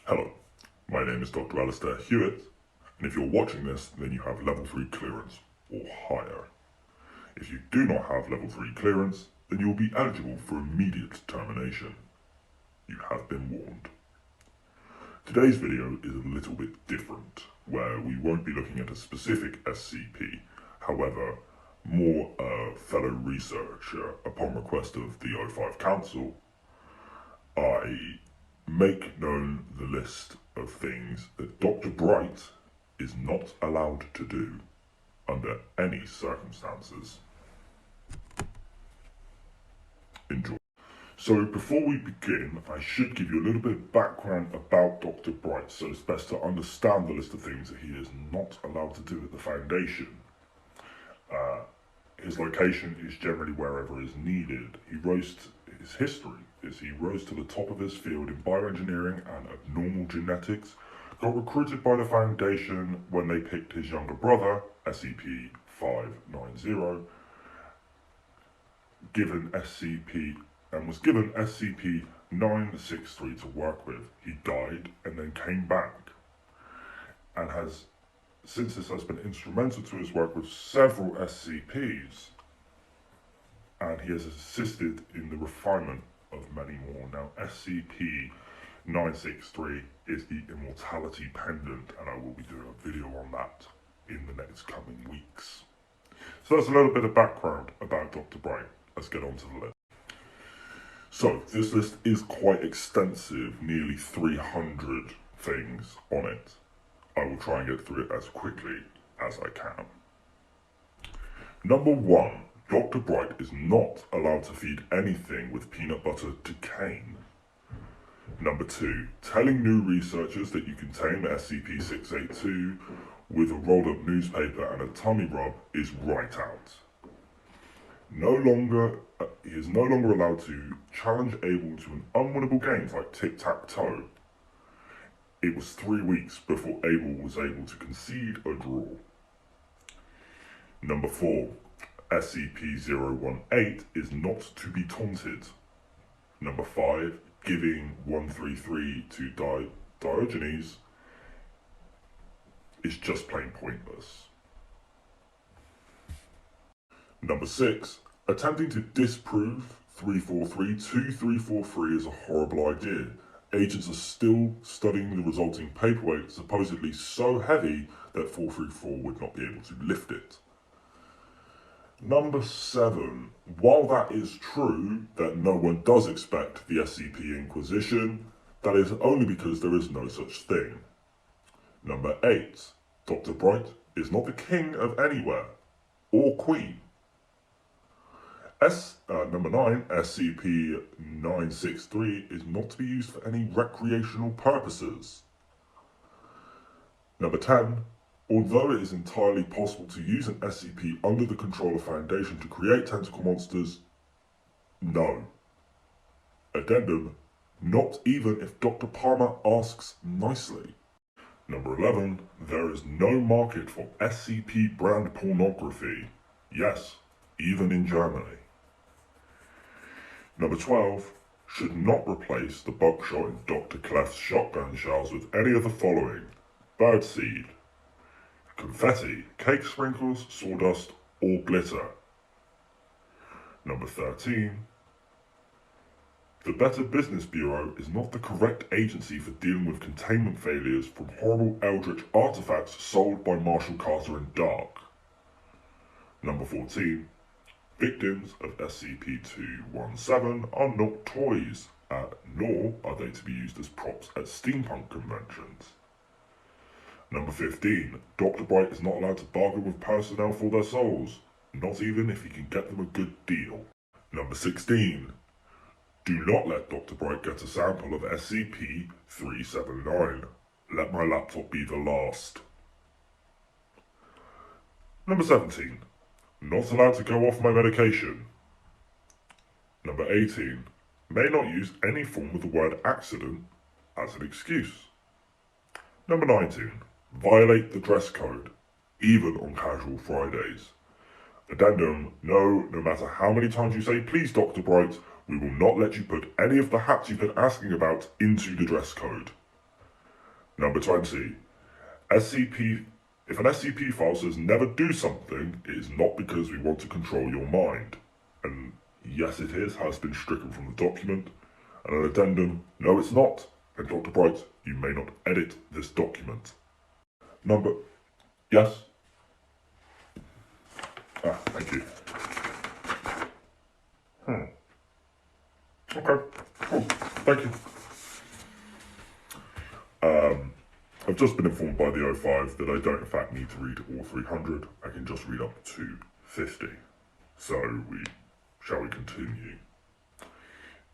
Hello, my name is Dr. Alistair Hewitt, and if you're watching this, then you have level 3 clearance, or higher. If you do not have level 3 clearance, then you will be eligible for immediate termination. You have been warned. Today's video is a little bit different, where we won't be looking at a specific SCP. However, more a fellow researcher, upon request of the O5 Council, I make known the list of things that Dr. Bright is not allowed to do under any circumstances. Enjoy. So before we begin, I should give you a little bit of background about Dr. Bright, so it's best to understand the list of things that he is not allowed to do at the Foundation. His location is generally wherever is needed. His history is he rose to the top of his field in bioengineering and abnormal genetics, got recruited by the Foundation when they picked his younger brother, SCP-590, was given SCP-963 to work with. He died and then came back, and since this has been instrumental to his work with several SCPs, and he has assisted in the refinement of many more. Now, SCP-963 is the Immortality Pendant, and I will be doing a video on that in the next coming weeks. So that's a little bit of background about Dr. Bright. Let's get on to the list. So, this list is quite extensive, nearly 300 things on it. I will try and get through it as quickly as I can. Number 1. Dr. Bright is not allowed to feed anything with peanut butter to cane. Number 2. Telling new researchers that you can tame SCP-682 with a rolled up newspaper and a tummy rub is right out. He is no longer allowed to challenge Abel to an unwinnable games like tic-tac-toe. It was 3 weeks before Abel was able to concede a draw. Number 4. SCP-018 is not to be taunted. Number 5. Giving 133 to Diogenes is just plain pointless. Number 6. Attempting to disprove 343-2343 is a horrible idea. Agents are still studying the resulting paperweight, supposedly so heavy that 434 would not be able to lift it. Number 7. While that is true that no one does expect the SCP Inquisition, that is only because there is no such thing. Number 8. Dr. Bright is not the king of anywhere, or queen. Number 9. SCP-963 is not to be used for any recreational purposes. Number 10. Although it is entirely possible to use an SCP under the control of Foundation to create tentacle monsters, no. Addendum, not even if Dr. Palmer asks nicely. Number 11. There is no market for SCP brand pornography. Yes, even in Germany. Number 12. Should not replace the buckshot in Dr. Clef's shotgun shells with any of the following: birdseed, confetti, cake sprinkles, sawdust, or glitter. Number 13. The Better Business Bureau is not the correct agency for dealing with containment failures from horrible eldritch artifacts sold by Marshall Carter in Dark. Number 14. Victims of SCP-217 are not toys, nor are they to be used as props at steampunk conventions. Number 15. Dr. Bright is not allowed to bargain with personnel for their souls, not even if he can get them a good deal. Number 16. Do not let Dr. Bright get a sample of SCP-379. Let my laptop be the last. Number 17. Not allowed to go off my medication. Number 18. May not use any form of the word accident as an excuse. Number 19. Violate the dress code, even on casual Fridays. Addendum, no matter how many times you say please Dr. Bright, we will not let you put any of the hats you've been asking about into the dress code. Number 20. SCP. If an SCP file says never do something, it is not because we want to control your mind. And yes, it has been stricken from the document. And an addendum, no, it's not. And Dr. Bright, you may not edit this document. Yes? Thank you. Okay, cool. Thank you. I've just been informed by the O5 that I don't in fact need to read all 300. I can just read up to 50. So shall we continue?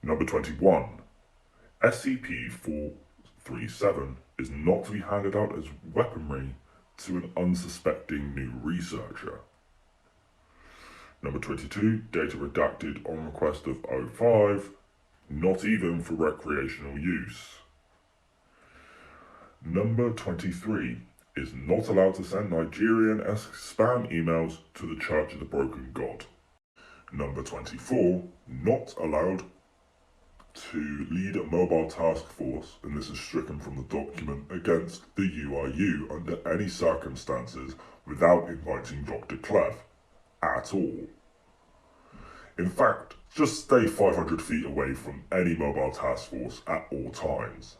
Number 21. SCP-437 is not to be handed out as weaponry to an unsuspecting new researcher. Number 22. Data redacted on request of O5, not even for recreational use. Number 23 is not allowed to send Nigerian-esque spam emails to the Church of the Broken God. Number 24, not allowed to lead a mobile task force, and this is stricken from the document, against the UIU under any circumstances without inviting Dr. Clef at all. In fact, just stay 500 feet away from any mobile task force at all times.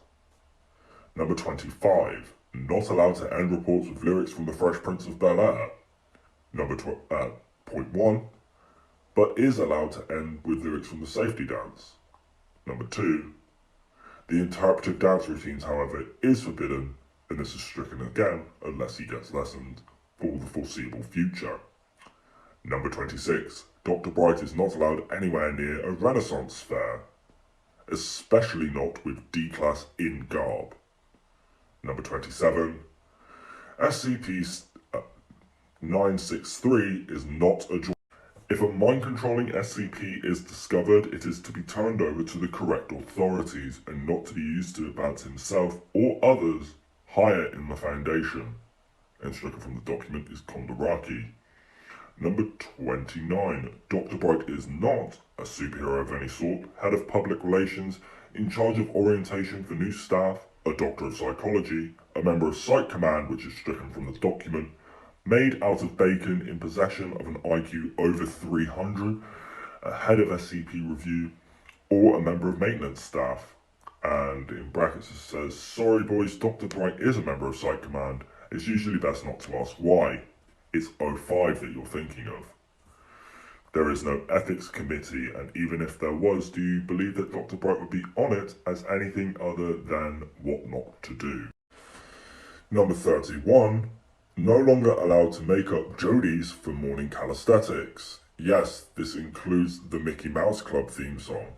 Number 25, not allowed to end reports with lyrics from the Fresh Prince of Bel-Air. Number point 1, but is allowed to end with lyrics from the Safety Dance. Number 2, the interpretive dance routines, however, is forbidden, and this is stricken again unless he gets lessons for the foreseeable future. Number 26, Dr. Bright is not allowed anywhere near a Renaissance fair, especially not with D-Class in garb. Number 27, SCP-963 is not a joint. If a mind-controlling SCP is discovered, it is to be turned over to the correct authorities and not to be used to advance himself or others higher in the Foundation. And stricken from the document is Kondaraki. Number 29, Dr. Bright is not a superhero of any sort, head of public relations, in charge of orientation for new staff, a doctor of psychology, a member of Psych Command, which is stricken from the document, made out of bacon, in possession of an IQ over 300, a head of SCP review, or a member of maintenance staff. And in brackets it says, sorry boys, Dr. Bright is a member of Psych Command. It's usually best not to ask why. It's O5 that you're thinking of. There is no ethics committee, and even if there was, do you believe that Dr. Bright would be on it as anything other than what not to do? Number 31, no longer allowed to make up Jodies for morning calisthenics. Yes, this includes the Mickey Mouse Club theme song.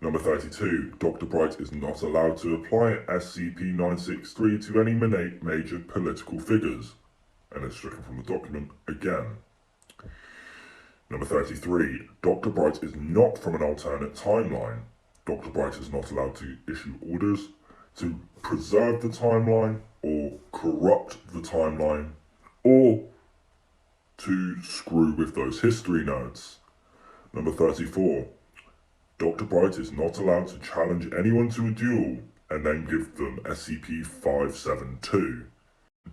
Number 32, Dr. Bright is not allowed to apply SCP-963 to any major political figures, and it's stricken from the document again. Number 33, Dr. Bright is not from an alternate timeline. Dr. Bright is not allowed to issue orders to preserve the timeline or corrupt the timeline or to screw with those history notes. Number 34, Dr. Bright is not allowed to challenge anyone to a duel and then give them SCP-572.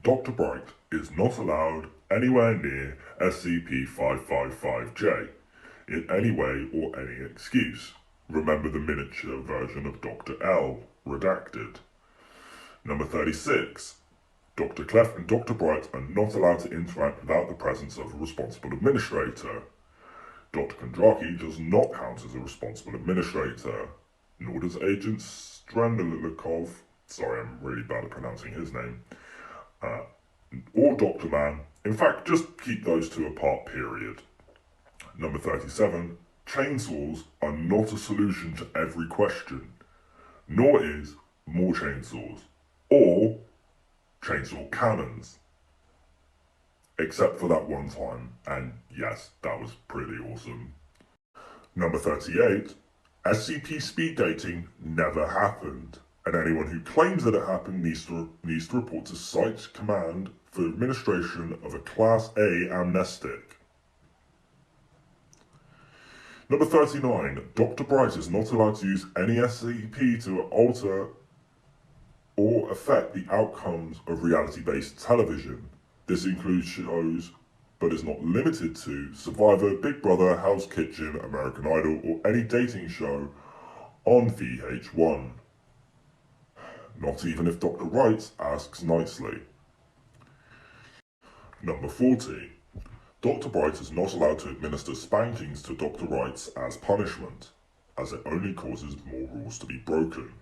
Dr. Bright is not allowed anywhere near SCP-555-J in any way or any excuse. Remember the miniature version of Dr. L, redacted. Number 36. Dr. Clef and Dr. Bright are not allowed to interact without the presence of a responsible administrator. Dr. Kondraki does not count as a responsible administrator, nor does Agent Strandalikov, sorry, I'm really bad at pronouncing his name, or Dr. Man. In fact, just keep those two apart, period. Number 37, chainsaws are not a solution to every question, nor is more chainsaws, or chainsaw cannons. Except for that one time, and yes, that was pretty awesome. Number 38, SCP speed dating never happened, and anyone who claims that it happened needs to report to Site Command for administration of a Class A amnestic. Number 39, Dr. Bright is not allowed to use any SCP to alter or affect the outcomes of reality-based television. This includes shows, but is not limited to, Survivor, Big Brother, Hell's Kitchen, American Idol, or any dating show on VH1. Not even if Dr. Bright asks nicely. Number 40. Dr. Bright is not allowed to administer spankings to Dr. Bright as punishment, as it only causes more rules to be broken.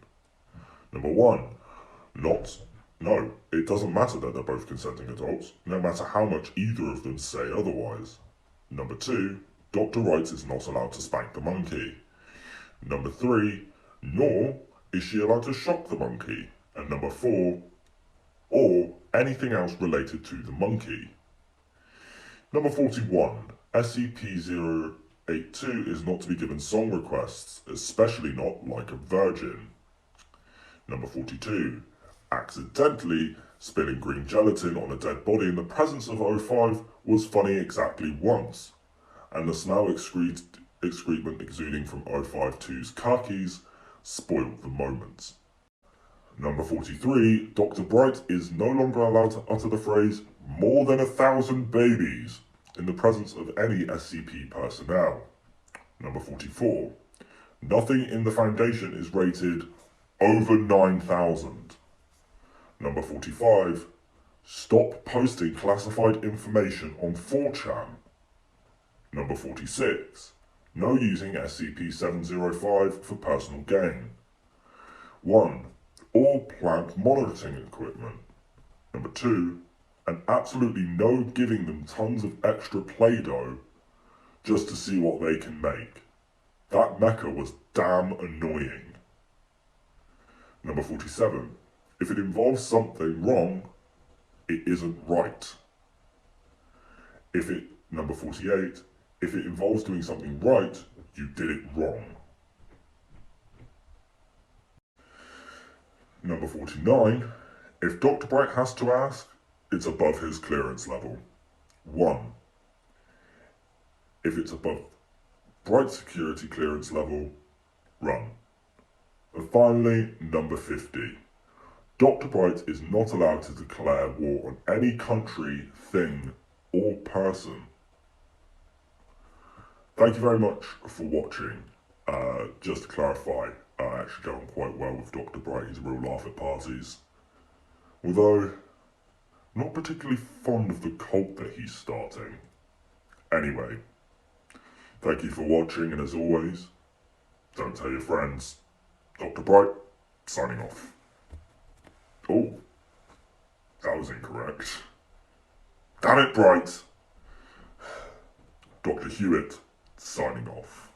Number 1. No, it doesn't matter that they're both consenting adults, no matter how much either of them say otherwise. Number 2. Dr. Bright is not allowed to spank the monkey. Number 3. Nor is she allowed to shock the monkey. And number 4. Or anything else related to the monkey. Number 41. SCP-082 is not to be given song requests, especially not Like a Virgin. Number 42. Accidentally spilling green gelatin on a dead body in the presence of O5 was funny exactly once, and the smell excrement exuding from O52's khakis spoiled the moment. Number 43. Dr. Bright is no longer allowed to utter the phrase "more than 1,000 babies" in the presence of any SCP personnel. Number 44. Nothing in the Foundation is rated over 9,000. Number 45. Stop posting classified information on 4chan. Number 46. No using SCP-705 for personal gain. 1. All plant monitoring equipment. Number 2. And absolutely no giving them tons of extra Play-Doh just to see what they can make. That mecha was damn annoying. Number 47. If it involves something wrong, it isn't right. Number 48. If it involves doing something right, you did it wrong. Number 49. If Dr. Bright has to ask, it's above his clearance level. 1. If it's above Bright security clearance level, run. And finally, number 50. Dr. Bright is not allowed to declare war on any country, thing, or person. Thank you very much for watching. Just to clarify, I actually get on quite well with Dr. Bright. He's a real laugh at parties. Although, not particularly fond of the cult that he's starting. Anyway, thank you for watching, and as always, don't tell your friends. Dr. Bright, signing off. Oh, that was incorrect. Damn it, Bright! Dr. Hewitt, signing off.